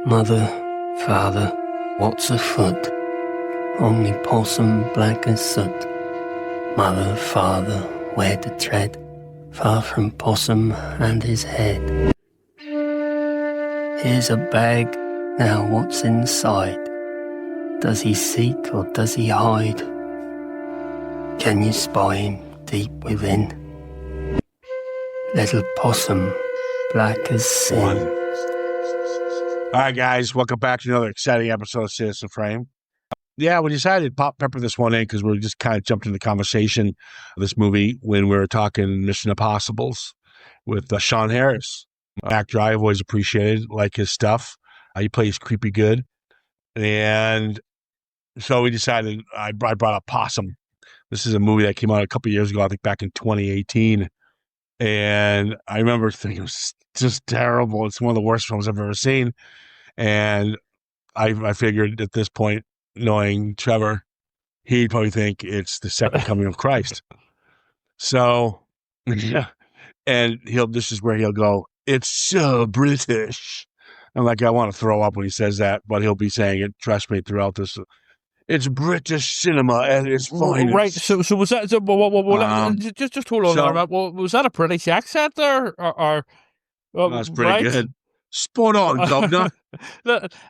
Mother, father, what's afoot? Only Possum black as soot. Mother, father, where to tread? Far from Possum and his head. Here's a bag, now what's inside? Does he seek or does he hide? Can you spy him deep within? Little Possum, black as sin. All right, guys, welcome back to another exciting episode of Citizen Frame. Yeah, we decided to pepper this one in because we just kind of jumped into the conversation of this movie when we were talking Mission Impossibles with Sean Harris, an actor I've always appreciated, like his stuff. He plays creepy good. And so we decided, I brought up Possum. This is a movie that came out a couple of years ago, I think back in 2018. And I remember thinking it was just terrible. It's one of the worst films I've ever seen. And I figured at this point, knowing Trevor, he'd probably think it's the second coming of Christ. So, yeah. And this is where he'll go, it's so British. I'm like, I want to throw up when he says that, but he'll be saying it, trust me, throughout this. It's British cinema at its finest. Right. So was that? Just hold on there. Was that a British accent there, or that's pretty good. Spot on, Governor.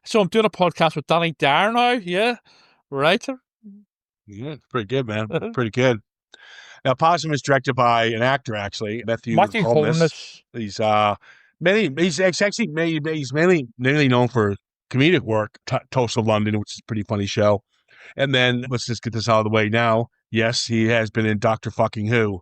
So I'm doing a podcast with Danny Dyer now. Yeah, right. Yeah, it's pretty good, man. Pretty good. Now, Possum is directed by an actor, actually, Matthew Holness. He's mainly known for comedic work, Toast of London, which is a pretty funny show. And then let's just get this out of the way now. Yes, he has been in Doctor Fucking Who.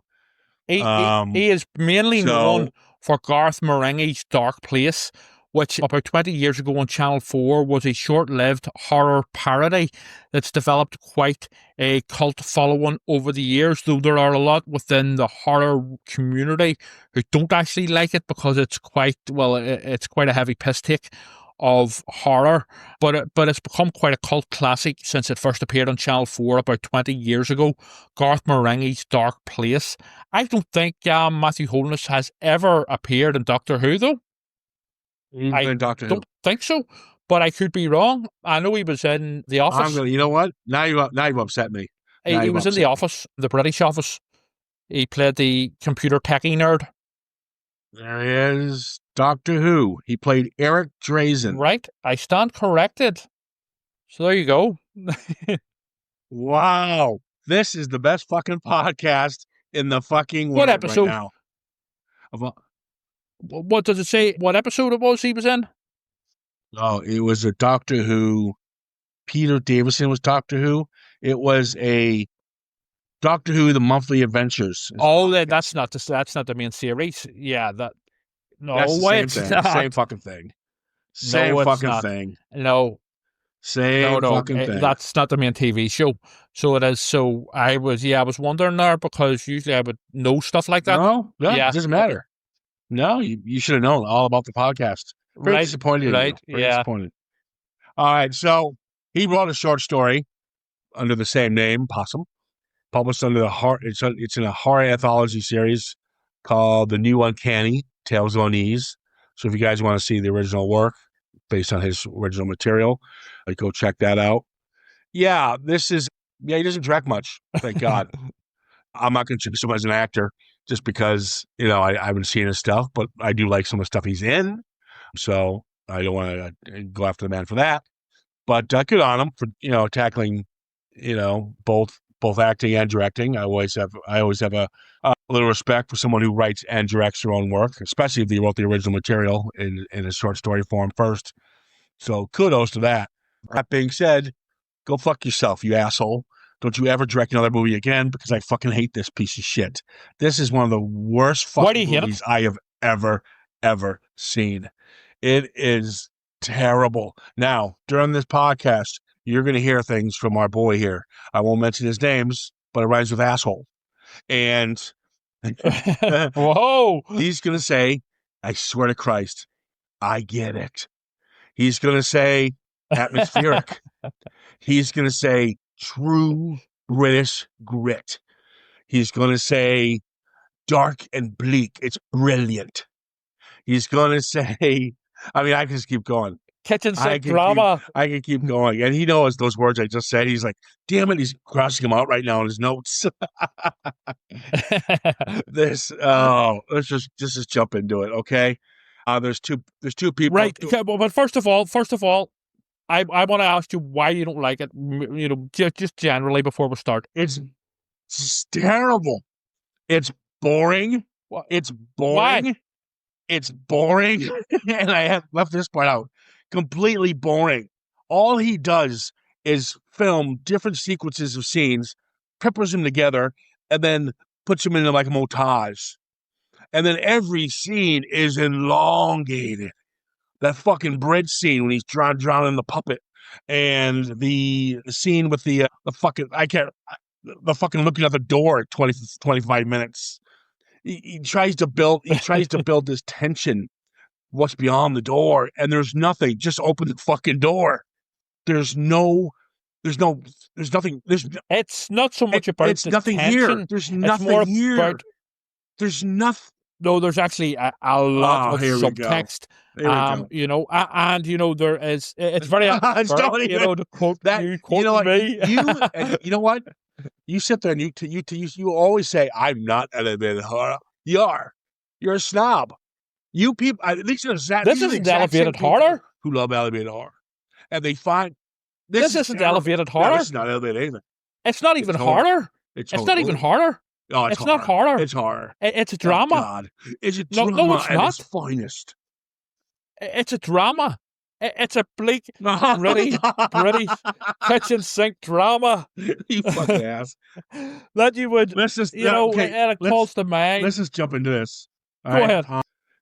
He is mainly known for Garth Marenghi's Dark Place, which about 20 years ago on Channel 4 was a short-lived horror parody that's developed quite a cult following over the years, though there are a lot within the horror community who don't actually like it because it's quite a heavy piss take of horror, but it's become quite a cult classic since it first appeared on Channel 4 about 20 years ago. Garth Marenghi's Dark Place. I don't think Matthew Holness has ever appeared in Doctor Who, though. I don't think so, but I could be wrong. I know he was in The Office. You know what? Now you've upset me. He was in The Office, the British Office. He played the computer techie nerd. There he is. Doctor Who. He played Eric Drazen. Right. I stand corrected. So there you go. Wow. This is the best fucking podcast in the fucking world. What episode? Right now. What does it say? What episode it was he was in? Oh, it was a Doctor Who. Peter Davison was Doctor Who. It was a Doctor Who: The Monthly Adventures. Oh, that's not the main series. Yeah, that. No, that's the it's same thing. not. Same fucking thing. Same fucking thing. No. Same fucking thing. That's not the main TV show. So it is. So I was wondering there because usually I would know stuff like that. No, it doesn't matter. No, you should have known all about the podcast. Very disappointed. Right. Disappointed. All right. So he wrote a short story under the same name, Possum, published under the horror. It's in a horror anthology series called The New Uncanny Tales of Unease. So if you guys want to see the original work based on his original material, go check that out. Yeah, he doesn't direct much, thank God. I'm not going to choose him as an actor just because, I haven't seen his stuff, but I do like some of the stuff he's in. So I don't want to go after the man for that. But good on him for, tackling, both acting and directing. I always have a little respect for someone who writes and directs their own work, especially if they wrote the original material in a short story form first. So kudos to that. That being said, go fuck yourself, you asshole. Don't you ever direct another movie again because I fucking hate this piece of shit. This is one of the worst fucking movies I have ever seen. It is terrible. Now, during this podcast, you're going to hear things from our boy here. I won't mention his names, but it rhymes with asshole. And whoa, he's going to say, I swear to Christ, I get it. He's going to say atmospheric. He's going to say true British grit. He's going to say dark and bleak. It's brilliant. He's going to say, I can just keep going. kitchen sink drama. I can keep going. And he knows those words I just said. He's like, damn it, he's crossing them out right now in his notes. Let's just jump into it, okay? There's two people. Right. But first of all, I want to ask you why you don't like it. You know, just generally before we start. It's terrible. It's boring. It's boring. Why? It's boring. And I have left this part out. Completely boring. All he does is film different sequences of scenes, peppers them together, and then puts them into like a montage. And then every scene is elongated. That fucking bridge scene when he's drowning the puppet, and the scene with the fucking looking at the door at 25 minutes. He tries to build this tension. What's beyond the door? And there's nothing. Just open the fucking door. There's nothing. It's not so much about it's nothing tension. Here. There's nothing here. There's nothing. No, there's actually a lot of subtext. You know, and you know there is. It's very. You know, to quote that. You quote know what? me. You know what? You sit there and you always say, "I'm not elevated horror." You are. You're a snob. You people. This isn't elevated horror. Who love elevated horror, and they find this isn't elevated horror. No, this is not elevated either. It's not even horror. It's not even horror. Oh, it's not horror. It's horror. It's a drama. Oh, God. It's a drama no, it's not. At its finest. It's a drama. It's a bleak, British kitchen sink drama. You fucking ass. That you would, let's just, you know, and it calls to mind. Let's just jump into this. Go ahead.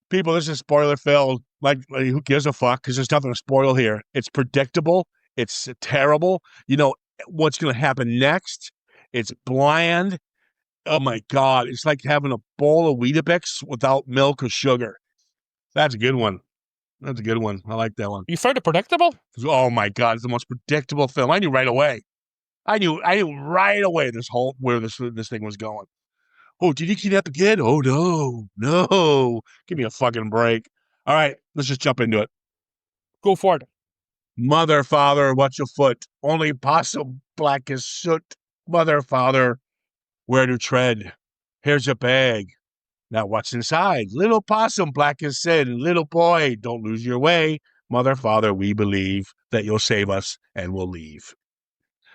People, this is spoiler filled. Like, who gives a fuck? Because there's nothing to spoil here. It's predictable. It's terrible. You know what's going to happen next. It's bland. Oh my God. It's like having a bowl of Weetabix without milk or sugar. That's a good one. That's a good one. I like that one. You found it predictable? Oh my God. It's the most predictable film. I knew right away. I knew right away where this thing was going. Oh, did he kidnap the kid? Oh no. Give me a fucking break. All right, let's just jump into it. Go for it. Mother, father, what's your foot? Only possum black as soot. Mother, father, where to tread? Here's your bag. Now what's inside? Little possum black as sin. Little boy, don't lose your way. Mother, father, we believe that you'll save us and we'll leave.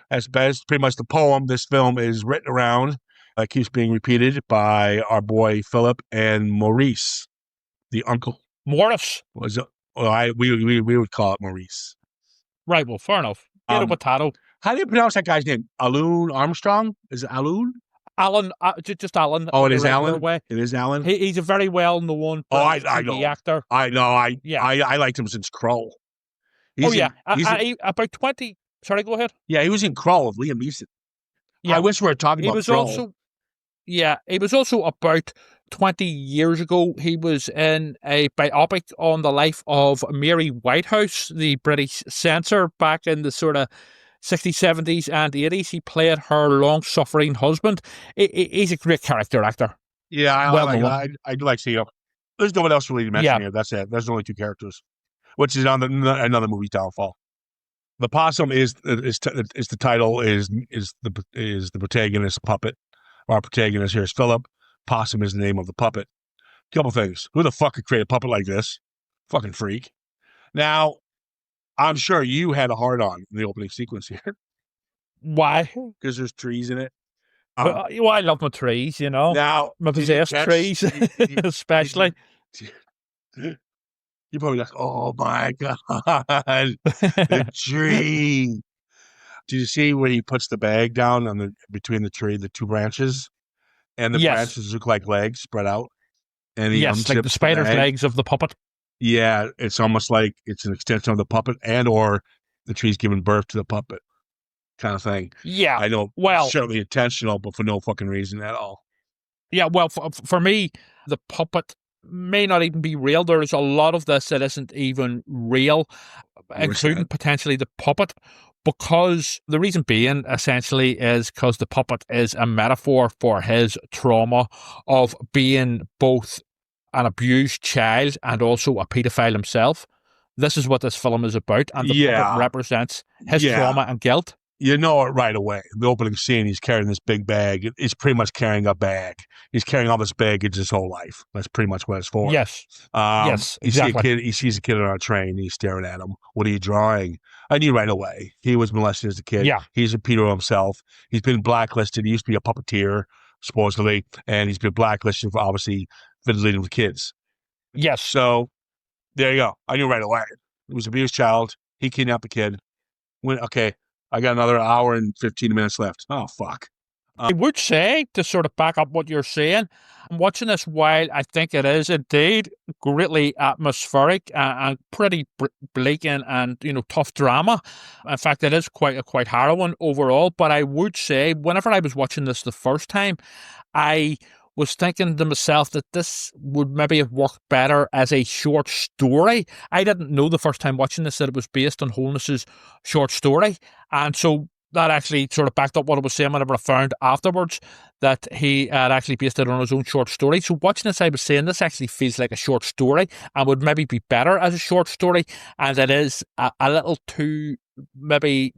That's pretty much the poem this film is written around. It keeps being repeated by our boy Philip and Maurice, the uncle. Morris. We would call it Maurice. Right, well, fair enough. Potato. How do you pronounce that guy's name? Alun Armstrong? Is it Alun? Alan, just Alan. Oh, it is Alan? It is Alan? He's a very well-known I know. actor. I know. I liked him since Krull. About 20... Sorry, go ahead. Yeah, he was in Krull with Liam Neeson. Yeah. I wish we were talking about Krull. He was also about 20 years ago. He was in a biopic on the life of Mary Whitehouse, the British censor, back in the sort of 60s, 70s and 80s. He played her long-suffering husband. He's a great character actor. Yeah, I do like seeing him. There's no one else really to mention here. That's it. There's only two characters, which is on another movie's downfall. The possum is the title, is the protagonist puppet. Our protagonist here is Philip. Possum is the name of the puppet. Couple things. Who the fuck could create a puppet like this? Fucking freak. Now, I'm sure you had a hard-on in the opening sequence here. Why? Because there's trees in it. I love my trees, you know. Now, my possessed trees, especially. You probably like, oh my God, the tree. Did you see where he puts the bag down between the tree, the two branches? And the branches look like legs spread out. And he like the spider's legs of the puppet. Yeah, it's almost like it's an extension of the puppet, and or the tree's giving birth to the puppet, kind of thing. Yeah, I know. Well, certainly intentional, but for no fucking reason at all. Yeah, well, for me, the puppet may not even be real. There is a lot of this that isn't even real, including potentially the puppet. Because the reason being, essentially, is because the puppet is a metaphor for his trauma of being both an abused child and also a pedophile himself. this is what this film is about, and the puppet represents his trauma and guilt. You know it right away. The opening scene, he's carrying this big bag. He's pretty much carrying a bag. He's carrying all this baggage his whole life. That's pretty much what it's for. Yes. Yes, exactly. He sees a kid on a train. He's staring at him. What are you drawing? I knew right away. He was molested as a kid. Yeah. He's a pedo himself. He's been blacklisted. He used to be a puppeteer, supposedly, and he's been blacklisted for obviously fiddling with kids. Yes. So there you go. I knew right away. He was an abused child. He kidnapped the kid. Okay, I got another hour and 15 minutes left. Oh, fuck. I would say, to sort of back up what you're saying, I'm watching this while I think it is indeed greatly atmospheric and pretty bleak and tough drama. In fact, it is quite harrowing overall. But I would say, whenever I was watching this the first time, I was thinking to myself that this would maybe have worked better as a short story. I didn't know the first time watching this that it was based on Holness's short story. And so that actually sort of backed up what I was saying whenever I found afterwards that he had actually based it on his own short story. So watching this, I was saying this actually feels like a short story and would maybe be better as a short story. And it is a little too maybe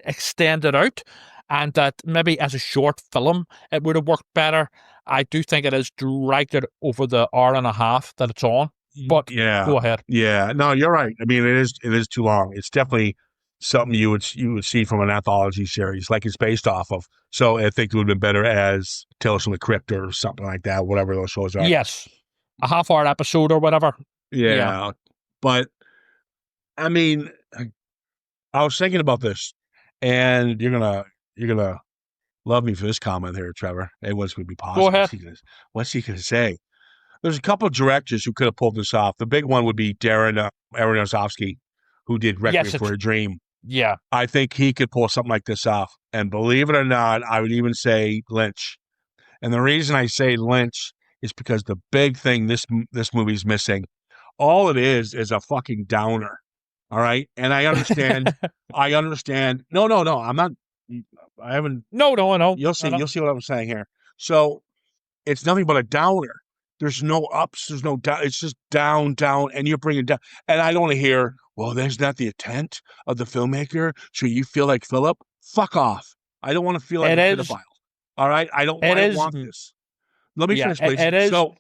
extended out. And that maybe as a short film, it would have worked better. I do think it is dragged it over the hour and a half that it's on. But go ahead. Yeah, no, you're right. I mean, it is too long. It's definitely something you would see from an anthology series, like it's based off of. So I think it would have been better as Tales from the Crypt or something like that, whatever those shows are. Yes, a half-hour episode or whatever. Yeah, but I mean, I was thinking about this, and you're gonna love me for this comment here, Trevor. Everyone's gonna be positive. Go ahead. What's he gonna say? There's a couple of directors who could have pulled this off. The big one would be Darren Aronofsky, who did Requiem for a Dream. Yeah. I think he could pull something like this off. And believe it or not, I would even say Lynch. And the reason I say Lynch is because the big thing this movie's missing, all it is a fucking downer. All right? And I understand. No, I'm not. I haven't. No. You'll see what I'm saying here. So it's nothing but a downer. There's no ups. There's no down. It's just down, and you're bringing down. And I don't want to hear, well, there's not the intent of the filmmaker. So you feel like Philip? Fuck off. I don't want to feel like a pedophile. All right? I don't want this. Let me finish, please. It is. So,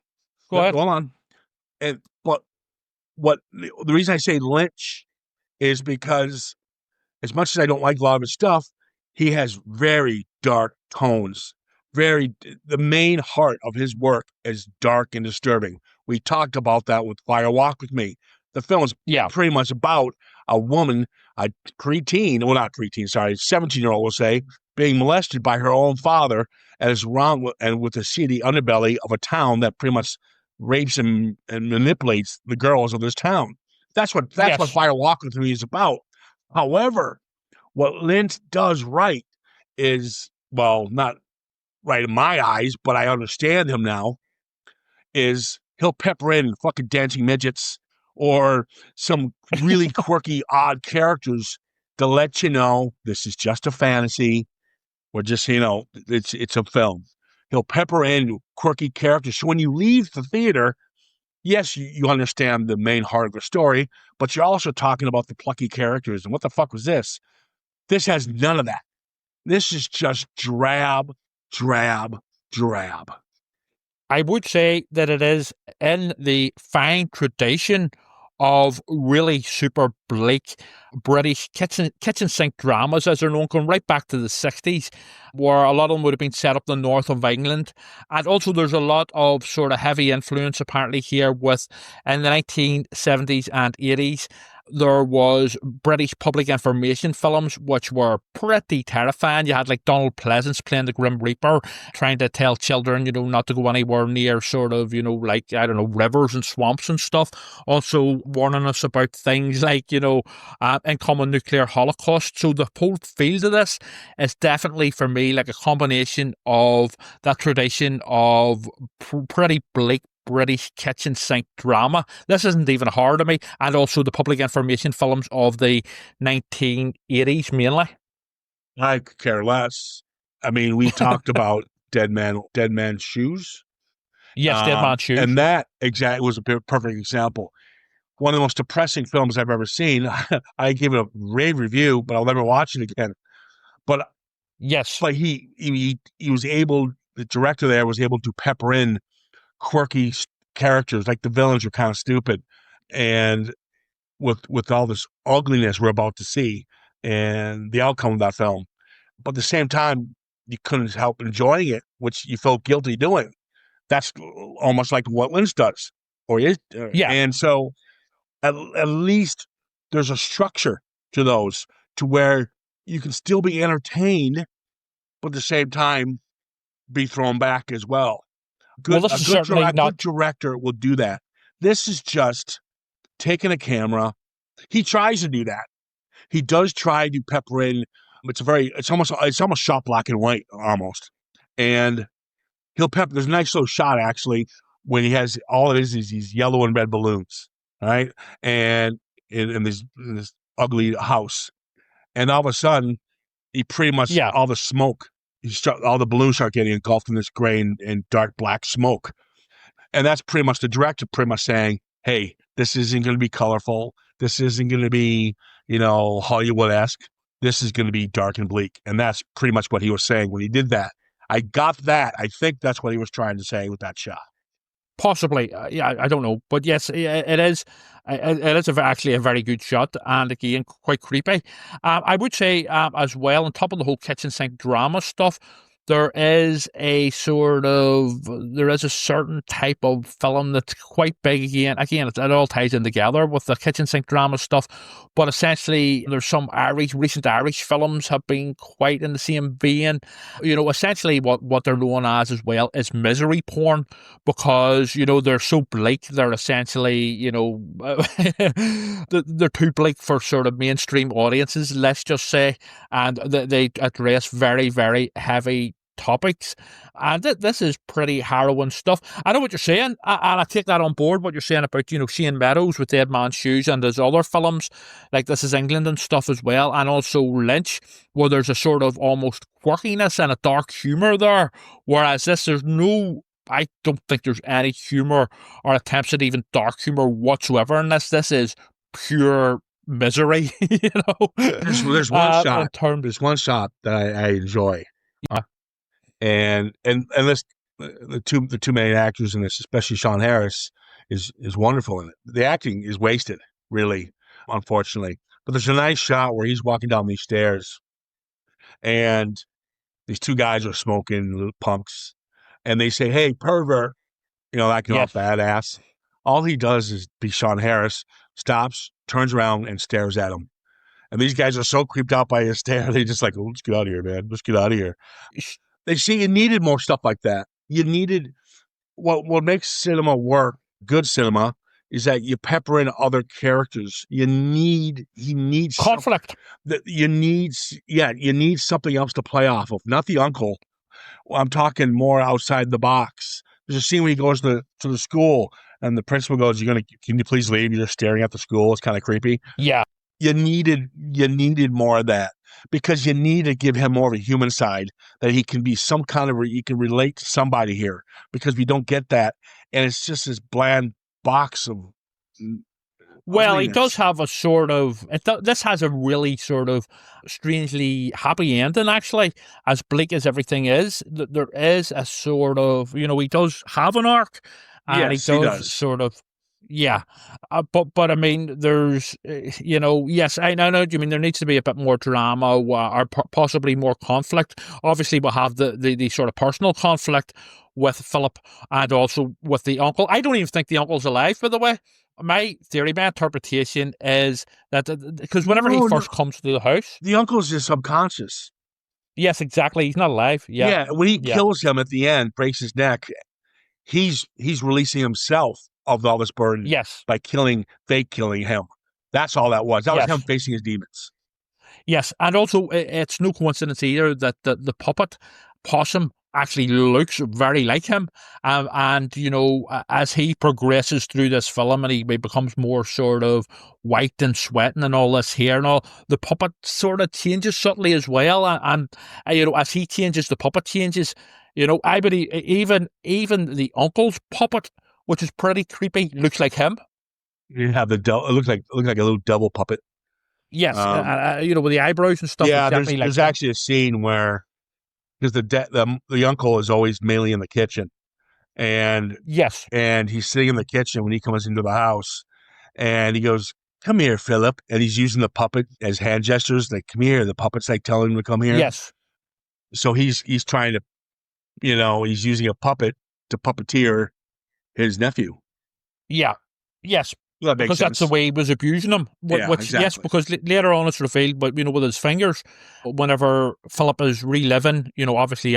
go ahead. Hold on. But the reason I say Lynch is because as much as I don't like a lot of his stuff, he has very dark tones. The main heart of his work is dark and disturbing. We talked about that with Fire Walk With Me. The film is pretty much about a woman, a preteen, well, not preteen, sorry, 17-year-old, we'll say, being molested by her own father and with the seedy underbelly of a town that pretty much rapes and manipulates the girls of this town. That's what Fire Walk With Me is about. However, what Lynch does right is, well, not right in my eyes, but I understand him now, is he'll pepper in fucking dancing midgets or some really quirky, odd characters to let you know this is just a fantasy. Or just, it's a film. He'll pepper in quirky characters. So when you leave the theater, yes, you understand the main heart of the story, but you're also talking about the plucky characters. And what the fuck was this? This has none of that. This is just drab. I would say that it is in the fine tradition of really super bleak British kitchen sink dramas, as they're known, going right back to the 60s, where a lot of them would have been set up in the north of England. And also there's a lot of sort of heavy influence apparently here with, in the 1970s and 80s, there was British public information films which were pretty terrifying. You had like Donald Pleasance playing the Grim Reaper, trying to tell children, not to go anywhere near sort of, like, I don't know, rivers and swamps and stuff. Also warning us about things like, incoming nuclear holocaust. So the whole field of this is definitely for me like a combination of that tradition of pretty bleak British kitchen sink drama. This isn't even horror to me, and also the public information films of the 1980s mainly. I could care less. I mean, we talked about Dead Man's Shoes. Yes, Dead Man's Shoes. And that exactly was a perfect example. one of the most depressing films I've ever seen. I gave it a rave review, but I'll never watch it again. But yes, but he was able. The director there was able to pepper in quirky characters, like the villains were kind of stupid, and with all this ugliness we're about to see, and the outcome of that film. But at the same time, you couldn't help enjoying it, which you felt guilty doing. That's almost like what Lynch does, or is. yeah. And so at least there's a structure to those, to where you can still be entertained, but at the same time be thrown back as well. Well, this is certainly a good director will do that. This is just taking a camera. He tries to do that. He does try to pepper in. It's almost shot black and white almost, and he'll pepper. There's a nice little shot actually when he has all it is these yellow and red balloons, right? And in this ugly house, and all of a sudden, he pretty much all the smoke. All the balloons start getting engulfed in this gray and dark black smoke. And that's pretty much the director pretty much saying, hey, this isn't going to be colorful. This isn't going to be, Hollywood-esque. This is going to be dark and bleak. And that's pretty much what he was saying when he did that. I got that. I think that's what he was trying to say with that shot. Possibly. I don't know. But yes, it is. It is actually a very good shot, and again, quite creepy. I would say as well, on top of the whole kitchen sink drama stuff, there is a certain type of film that's quite big again. Again, it all ties in together with the kitchen sink drama stuff. But essentially, there's some recent Irish films have been quite in the same vein. Essentially what they're known as well is misery porn, because, they're so bleak. They're essentially, they're too bleak for sort of mainstream audiences, let's just say. And they address very, very heavy topics, and this is pretty harrowing stuff. I know what you're saying, and I take that on board, what you're saying about Shane Meadows with Dead Man's Shoes, and there's other films like This Is England and stuff as well, and also Lynch, where there's a sort of almost quirkiness and a dark humour there, whereas I don't think there's any humour or attempts at even dark humour whatsoever in this. This is pure misery. There's one shot. There's one shot that I enjoy. Yeah. And this, the two main actors in this, especially Sean Harris, is wonderful in it. The acting is wasted, really, unfortunately. But there's a nice shot where he's walking down these stairs, and these two guys are smoking, little punks, and they say, "Hey, pervert," acting all badass. All he does is be Sean Harris, stops, turns around, and stares at him. And these guys are so creeped out by his stare, they just like, "Oh, let's get out of here, man. Let's get out of here." They see you needed more stuff like that. You needed what makes cinema work, good cinema, is that you pepper in other characters. He needs conflict. You need something else to play off of. Not the uncle. I'm talking more outside the box. There's a scene where he goes to the school, and the principal goes, "Can you please leave? You're just staring at the school. It's kind of creepy." Yeah. You needed more of that, because you need to give him more of a human side, that he can be some kind of, he can relate to somebody here, because we don't get that. And it's just this bland box of. Well, he does have a sort of, this has a really sort of strangely happy ending, actually, as bleak as everything is. There is a sort of, he does have an arc, and yes, he does sort of. Yeah, but I mean, there's, yes, I know what you mean. There needs to be a bit more drama, or possibly more conflict. Obviously, we'll have the sort of personal conflict with Philip, and also with the uncle. I don't even think the uncle's alive, by the way. My theory, my interpretation is that, because whenever he first comes to the house, the uncle's just subconscious. Yes, exactly. He's not alive. Yeah, when he kills him at the end, breaks his neck, he's releasing himself of all this burden. Yes, by fake killing him. That's all that was. That was him facing his demons. Yes, and also it's no coincidence either that the puppet Possum actually looks very like him, and as he progresses through this film and he becomes more sort of white and sweating and all this hair and all, the puppet sort of changes subtly as well, and as he changes, the puppet changes. I believe even the uncle's puppet, which is pretty creepy, looks like him. You have it looked like a little double puppet. Yes, with the eyebrows and stuff. Yeah, exactly there's actually a scene where because the uncle is always mainly in the kitchen, and yes, and he's sitting in the kitchen when he comes into the house, and he goes, "Come here, Philip," and he's using the puppet as hand gestures, like "Come here." The puppet's like telling him to come here. yes. So he's trying to, he's using a puppet to puppeteer his nephew. Yeah, yes. Well, that makes because sense. that's the way he was abusing him. Yeah, Which exactly. yes, because later on it's revealed, but with his fingers, whenever Philip is reliving, obviously,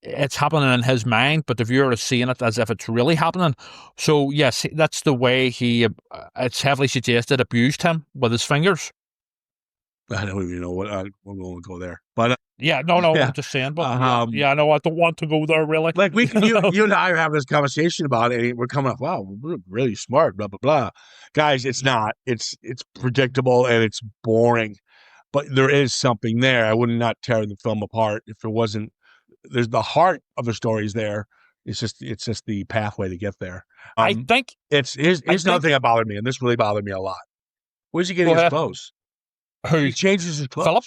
it's happening in his mind, but the viewer is seeing it as if it's really happening. So yes, that's the way he. It's heavily suggested abused him with his fingers. I don't even know what we won't go there, but yeah, no, yeah. I'm just saying, but no, I don't want to go there really. Like you and I are having this conversation about it, and we're coming up, wow, we're really smart, blah blah blah. Guys, it's not. It's predictable and it's boring, but there is something there. I would not tear the film apart if it wasn't. There's the heart of the stories there. It's just the pathway to get there. I think here's another thing that bothered me, and this really bothered me a lot. Where's he getting his clothes? He changes his clothes. Philip?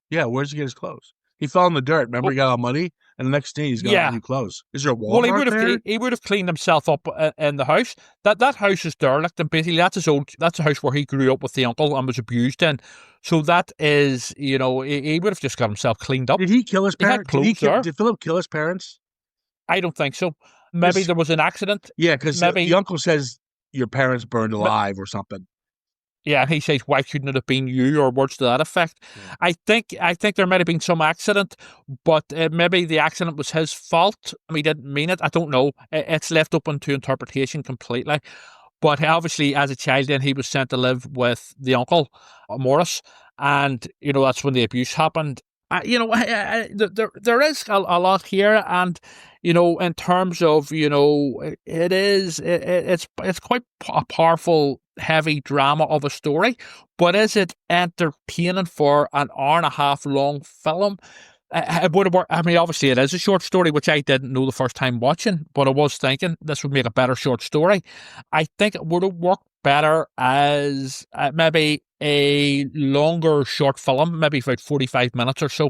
Yeah, where's he get his clothes? He fell in the dirt. Remember, he got all muddy, and the next day he's got new clothes. Is there a Walmart he would have cleaned himself up in the house. That house is derelict, and basically that's the house where he grew up with the uncle and was abused in. So that is, he would have just got himself cleaned up. Did he kill his parents? Did Philip kill his parents? I don't think so. Maybe there was an accident. Yeah, because the uncle says your parents burned alive or something. Yeah, he says, "Why couldn't it have been you?" or words to that effect. Yeah. I think there might have been some accident, but maybe the accident was his fault. He didn't mean it. I don't know. It's left open to interpretation completely. But obviously, as a child, then he was sent to live with the uncle, Morris, and that's when the abuse happened. There is a lot here, and in terms of it's quite a powerful, heavy drama of a story, but is it entertaining for an hour and a half long film? It would have worked. I mean, obviously, it is a short story, which I didn't know the first time watching, but I was thinking this would make a better short story. I think it would have worked better as maybe a longer short film, maybe about 45 minutes or so.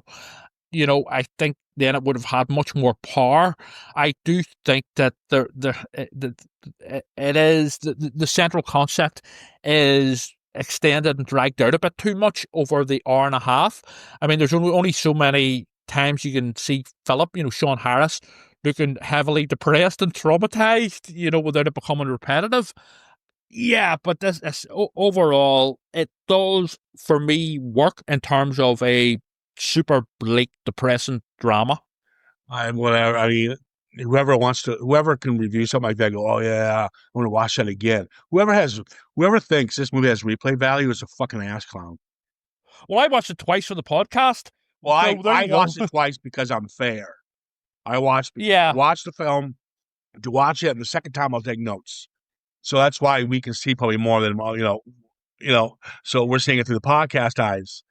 I think then it would have had much more power. I do think that it is the central concept is extended and dragged out a bit too much over the hour and a half. I mean, there's only so many times you can see Philip, Sean Harris, looking heavily depressed and traumatized, without it becoming repetitive. Yeah, but this overall, it does, for me, work in terms of a super bleak, depressing drama. Whatever. I mean, whoever can review something like that, go, oh yeah, I want to watch that again. Whoever thinks this movie has replay value is a fucking ass clown. Well, I watched it twice for the podcast. Well, I watched it twice because I'm fair. I watched the film to watch it, and the second time I'll take notes. So that's why we can see probably more than So we're seeing it through the podcast eyes.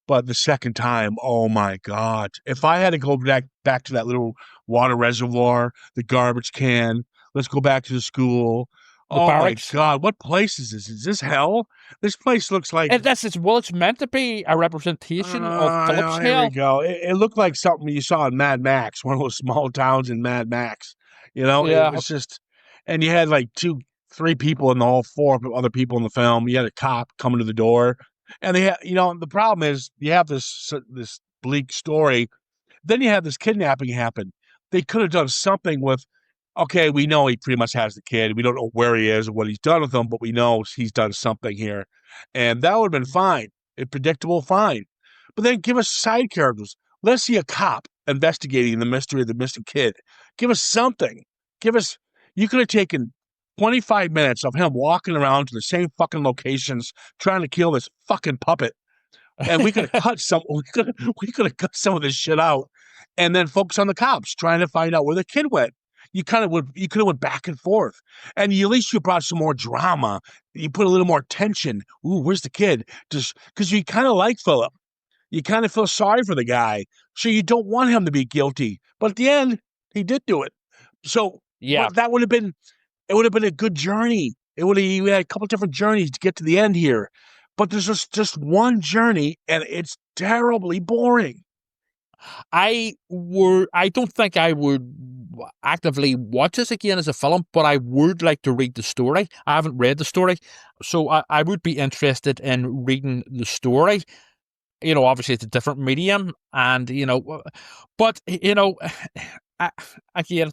But the second time, oh my God! If I had to go back to that little water reservoir, the garbage can, let's go back to the school. Barracks. My God, what place is this? Is this hell? This place looks like it's meant to be a representation of Philip's hell. Here we go. It looked like something you saw in Mad Max, one of those small towns in Mad Max. It was just, and you had like 3 people and all 4 other people in the film. You had a cop coming to the door, and they had, the problem is you have this bleak story, then you have this kidnapping happen. They could have done something with, okay, we know he pretty much has the kid. We don't know where he is or what he's done with him, but we know he's done something here, and that would have been fine. Predictable, fine. But then give us side characters. Let's see a cop investigating the mystery of the missing kid. Give us something. You could have taken 25 minutes of him walking around to the same fucking locations trying to kill this fucking puppet. And we could have cut some of this shit out and then focus on the cops trying to find out where the kid went. You could have went back and forth. And at least you brought some more drama. You put a little more tension. Ooh, where's the kid? Just because you kind of like Philip. You kind of feel sorry for the guy. So you don't want him to be guilty. But at the end, he did do it. So that would have been a good journey. You had a couple different journeys to get to the end here, but there's just one journey, and it's terribly boring. I don't think I would actively watch this again as a film, but I would like to read the story. I haven't read the story, so I would be interested in reading the story. Obviously it's a different medium, and but again, I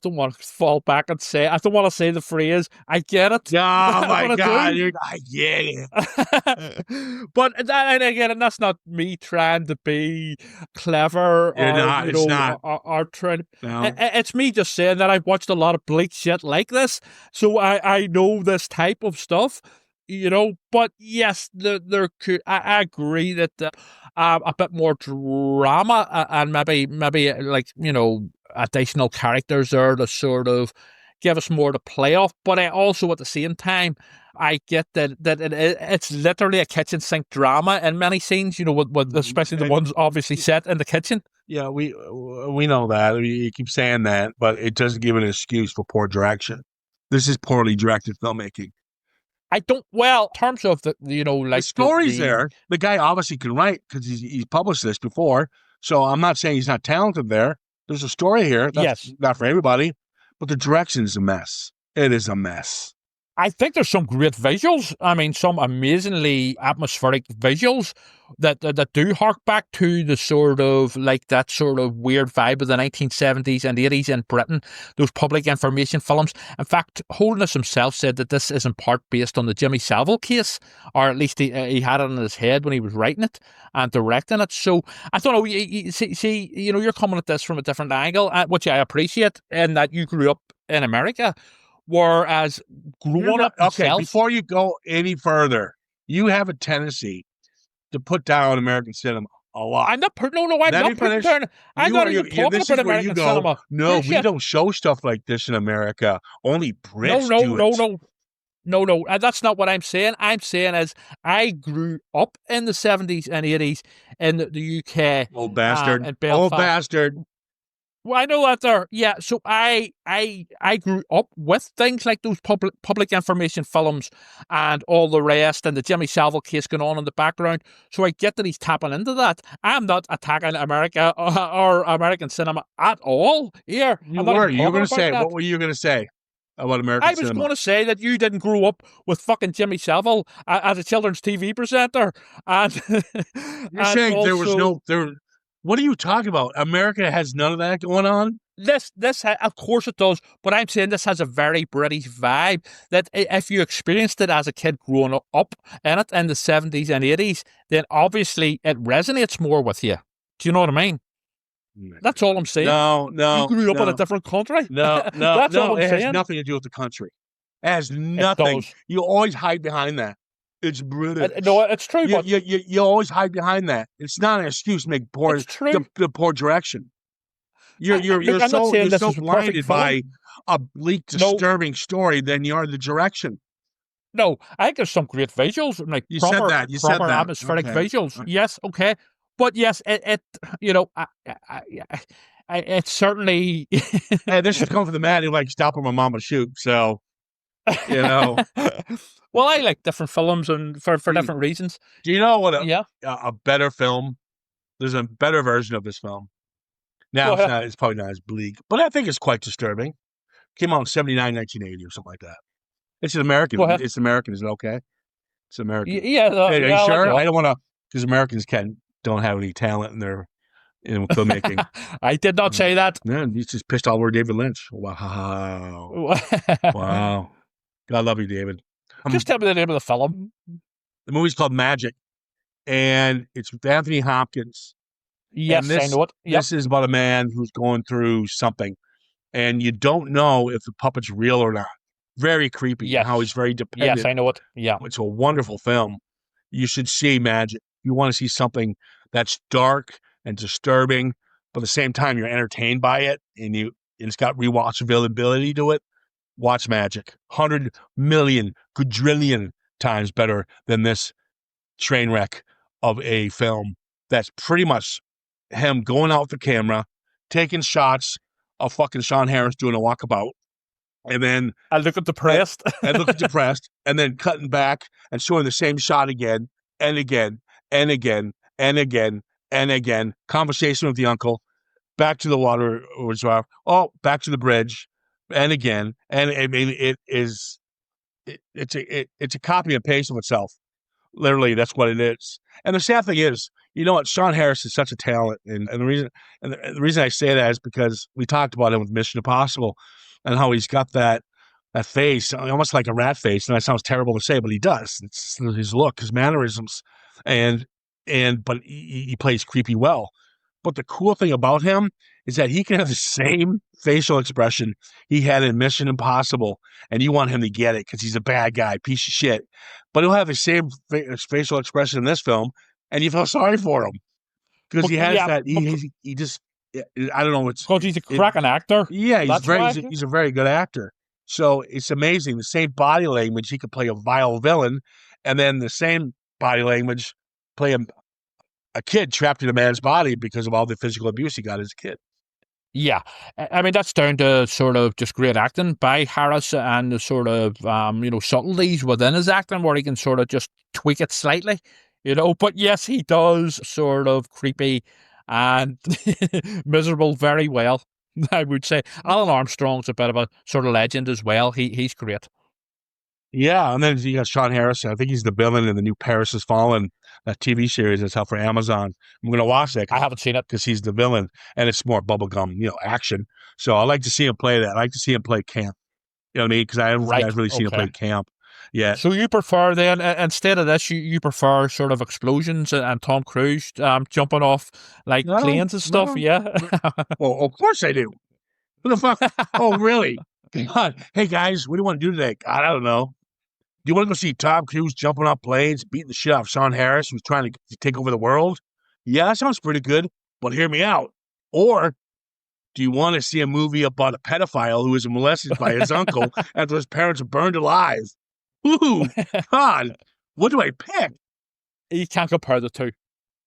don't want to fall back and say, I don't want to say the phrase, I get it. Oh my God, I get it. But and again, that's not me trying to be clever or trying. No. It's me just saying that I've watched a lot of bleak shit like this, so I know this type of stuff. But yes, I agree that a bit more drama and maybe like additional characters there to sort of give us more to play off. But I also, at the same time, I get that it's literally a kitchen sink drama in many scenes. With especially the ones obviously set in the kitchen. Yeah, we know that. You keep saying that, but it doesn't give an excuse for poor direction. This is poorly directed filmmaking. I don't. Well, in terms of the like the story's there. The guy obviously can write because he's published this before. So I'm not saying he's not talented there. There's a story here. That's not for everybody, but the direction is a mess. It is a mess. I think there's some great visuals. I mean, some amazingly atmospheric visuals that do hark back to the sort of like that sort of weird vibe of the 1970s and 80s in Britain, those public information films. In fact, Holderness himself said that this is in part based on the Jimmy Savile case, or at least he had it in his head when he was writing it and directing it. So I don't know. You're coming at this from a different angle, which I appreciate, in that you grew up in America. Whereas growing up okay, before you go any further, you have a tendency to put down American cinema a lot. I'm not putting down. I'm not even talking about American cinema. No, we don't show stuff like this in America. Only Brits do it. No. That's not what I'm saying. I'm saying is I grew up in the 70s and 80s in the UK. Old bastard. Old bastard. Well, I know that there. Yeah, so I grew up with things like those public information films and all the rest, and the Jimmy Savile case going on in the background. So I get that he's tapping into that. I'm not attacking America or American cinema at all here. You were going to say, what were you going to say about American cinema? I was going to say that you didn't grow up with fucking Jimmy Savile as a children's TV presenter. And you're saying also, there was no... What are you talking about? America has none of that going on? This, of course it does, but I'm saying this has a very British vibe that if you experienced it as a kid growing up in it in the 70s and 80s, then obviously it resonates more with you. Do you know what I mean? That's all I'm saying. No. You grew up in a different country. No. That's all I'm saying. It has nothing to do with the country. It has nothing. It does. You always hide behind that. It's British. No, it's true. But you always hide behind that. It's not an excuse to make poor the poor direction. You're so blinded by a bleak, disturbing story than you are the direction. No, I think there's some great visuals, like you proper, said that. You said that. Atmospheric visuals. Okay. Yes, okay, but yes, it's certainly. Hey, this is coming from the man who likes stopping my mama shoot. So. Well, I like different films and for different reasons. Do you know what a better film? There's a better version of this film. Now it's probably not as bleak, but I think it's quite disturbing. Came out in 1979, 1980 or something like that. It's an American. It's American. Is it okay? It's American. Yeah. Are you sure? I don't want to, because Americans don't have any talent in their filmmaking. I did not say that. Yeah, he's just pissed all over David Lynch. Wow. Wow. God love you, David. Just tell me the name of the film. The movie's called Magic, and it's with Anthony Hopkins. Yes, I know it. Yep. This is about a man who's going through something, and you don't know if the puppet's real or not. Very creepy. Yes. How he's very dependent. Yes, I know it. Yeah. It's a wonderful film. You should see Magic. You want to see something that's dark and disturbing, but at the same time you're entertained by it, and it's got rewatchability to it. Watch Magic. 100 million, quadrillion times better than this train wreck of a film that's pretty much him going out with the camera, taking shots of fucking Sean Harris doing a walkabout, and then I look depressed. and looking depressed, and then cutting back and showing the same shot again and again and again and again and again. Conversation with the uncle, back to the water reservoir, back to the bridge, and again. And I mean, it's a copy and paste of itself. Literally, that's what it is. And the sad thing is, you know what? Sean Harris is such a talent, and the reason I say that is because we talked about him with Mission Impossible, and how he's got that face, almost like a rat face. And that sounds terrible to say, but he does. It's his look, his mannerisms, but he plays creepy well. But the cool thing about him is that he can have the same facial expression he had in Mission Impossible, and you want him to get it because he's a bad guy, piece of shit. But he'll have the same facial expression in this film, and you feel sorry for him because he has that. He just, I don't know. Because he's a cracking actor. Yeah, he's a very good actor. So it's amazing. The same body language, he could play a vile villain, and then the same body language play a kid trapped in a man's body because of all the physical abuse he got as a kid. Yeah. I mean, that's down to sort of just great acting by Harris and the sort of, subtleties within his acting where he can sort of just tweak it slightly, But yes, he does sort of creepy and miserable very well, I would say. Alan Armstrong's a bit of a sort of legend as well. He's great. Yeah, and then you got Sean Harris. I think he's the villain in the new Paris Has Fallen, that TV series that's out for Amazon. I'm going to watch that. I haven't seen it. Because he's the villain, and it's more bubblegum, action. So I like to see him play that. I like to see him play camp. You know what I mean? Because I haven't really seen him play camp yet. So you prefer then, instead of this, you prefer sort of explosions and Tom Cruise jumping off like planes and stuff? Yeah. Well, of course I do. Who the fuck? Oh, really? God. Hey, guys, what do you want to do today? God, I don't know. Do you want to go see Tom Cruise jumping off planes, beating the shit out of Sean Harris, who's trying to take over the world? Yeah, that sounds pretty good, but hear me out. Or do you want to see a movie about a pedophile who was molested by his uncle after his parents were burned alive? Ooh, God, what do I pick? You can't compare the two,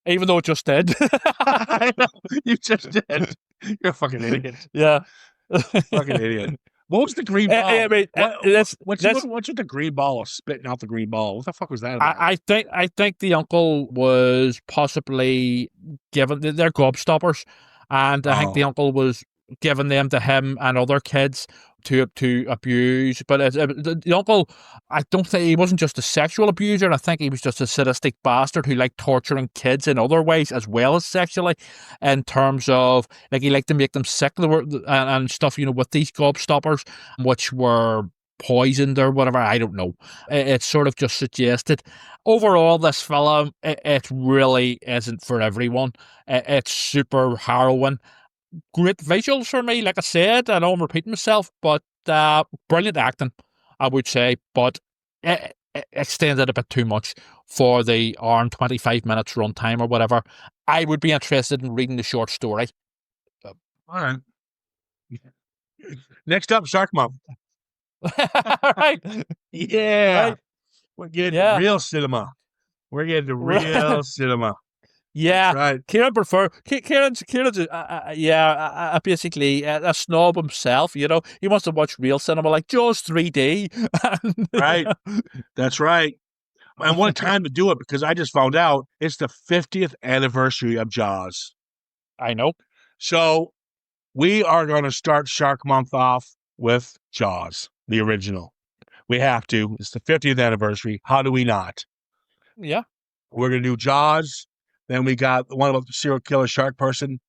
even though it just did. I know, you just did. You're a fucking idiot. Yeah. Fucking idiot. What was the green ball? I mean, what's with the green ball or spitting out the green ball? What the fuck was that about? I think the uncle was possibly given, they're gobstoppers, and I think the uncle was giving them to him and other kids to abuse. But the uncle, I don't think he wasn't just a sexual abuser. I think he was just a sadistic bastard who liked torturing kids in other ways as well as sexually, in terms of like he liked to make them sick and stuff, with these gobstoppers, which were poisoned or whatever. I don't know. It's sort of just suggested. Overall, this film, it really isn't for everyone. It's super harrowing. Great visuals for me, like I said. I know I'm repeating myself, but brilliant acting, I would say. But it extended a bit too much for the hour and 25 minutes runtime or whatever. I would be interested in reading the short story. All right. Next up, Shark Month. Right. Yeah. Right. We're getting to real cinema. We're getting to real cinema. Yeah, right. Ciaran's basically a snob himself, He wants to watch real cinema like Jaws 3D. Right. That's right. And what a time to do it, because I just found out it's the 50th anniversary of Jaws. I know. So we are going to start Shark Month off with Jaws, the original. We have to. It's the 50th anniversary. How do we not? Yeah. We're going to do Jaws. Then we got one about the serial killer shark person.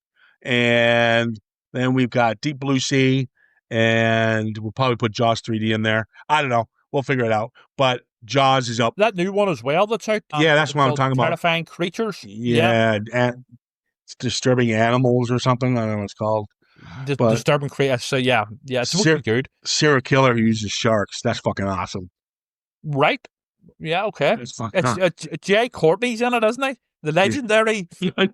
And then we've got Deep Blue Sea. And we'll probably put Jaws 3D in there. I don't know. We'll figure it out. But Jaws is up. That new one as well that's out. Yeah, that's what I'm talking about. Terrifying Creatures. Yeah. It's Disturbing Animals or something. I don't know what it's called. Disturbing Creatures. So yeah, it's really good. Serial killer who uses sharks. That's fucking awesome. Right. Yeah, okay. It's Jay Courtney's in it, isn't he? The legendary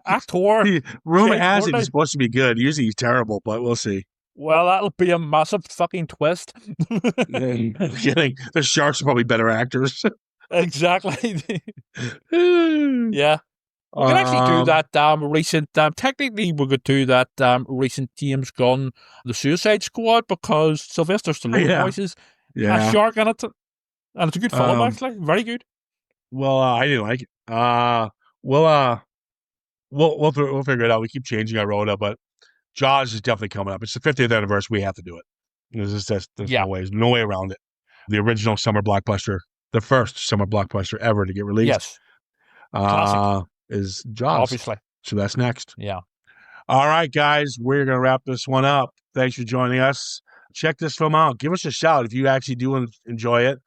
actor. Rumor has it he's supposed to be good. Usually he's terrible, but we'll see. Well, that'll be a massive fucking twist. I'm kidding. The sharks are probably better actors. Exactly. Yeah. We could actually do that recent. Technically, we could do that recent James Gunn, The Suicide Squad, because Sylvester Stallone voices a shark in it, and it's a good film actually, very good. Well, I didn't like it. We'll figure it out. We keep changing our rota, but Jaws is definitely coming up. It's the 50th anniversary. We have to do it. There's no way around it. The original summer blockbuster, the first summer blockbuster ever to get released. Yes. Classic. Is Jaws. Obviously. So that's next. Yeah. All right, guys, we're going to wrap this one up. Thanks for joining us. Check this film out. Give us a shout if you actually do enjoy it.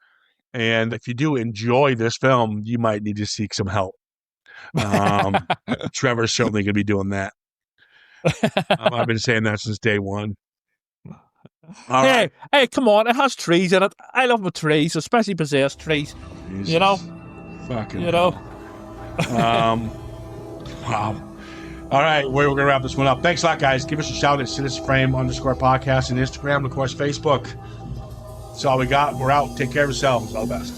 And if you do enjoy this film, you might need to seek some help. Trevor's certainly going to be doing that. I've been saying that since day one. Hey, come on. It has trees in it. I love my trees, especially possessed trees. Jesus. You know? Fucking. You know? Wow. All right, we're going to wrap this one up. Thanks a lot, guys. Give us a shout at @CitizenFrame_podcast on Instagram and, of course, Facebook. That's all we got. We're out. Take care of yourselves. All the best.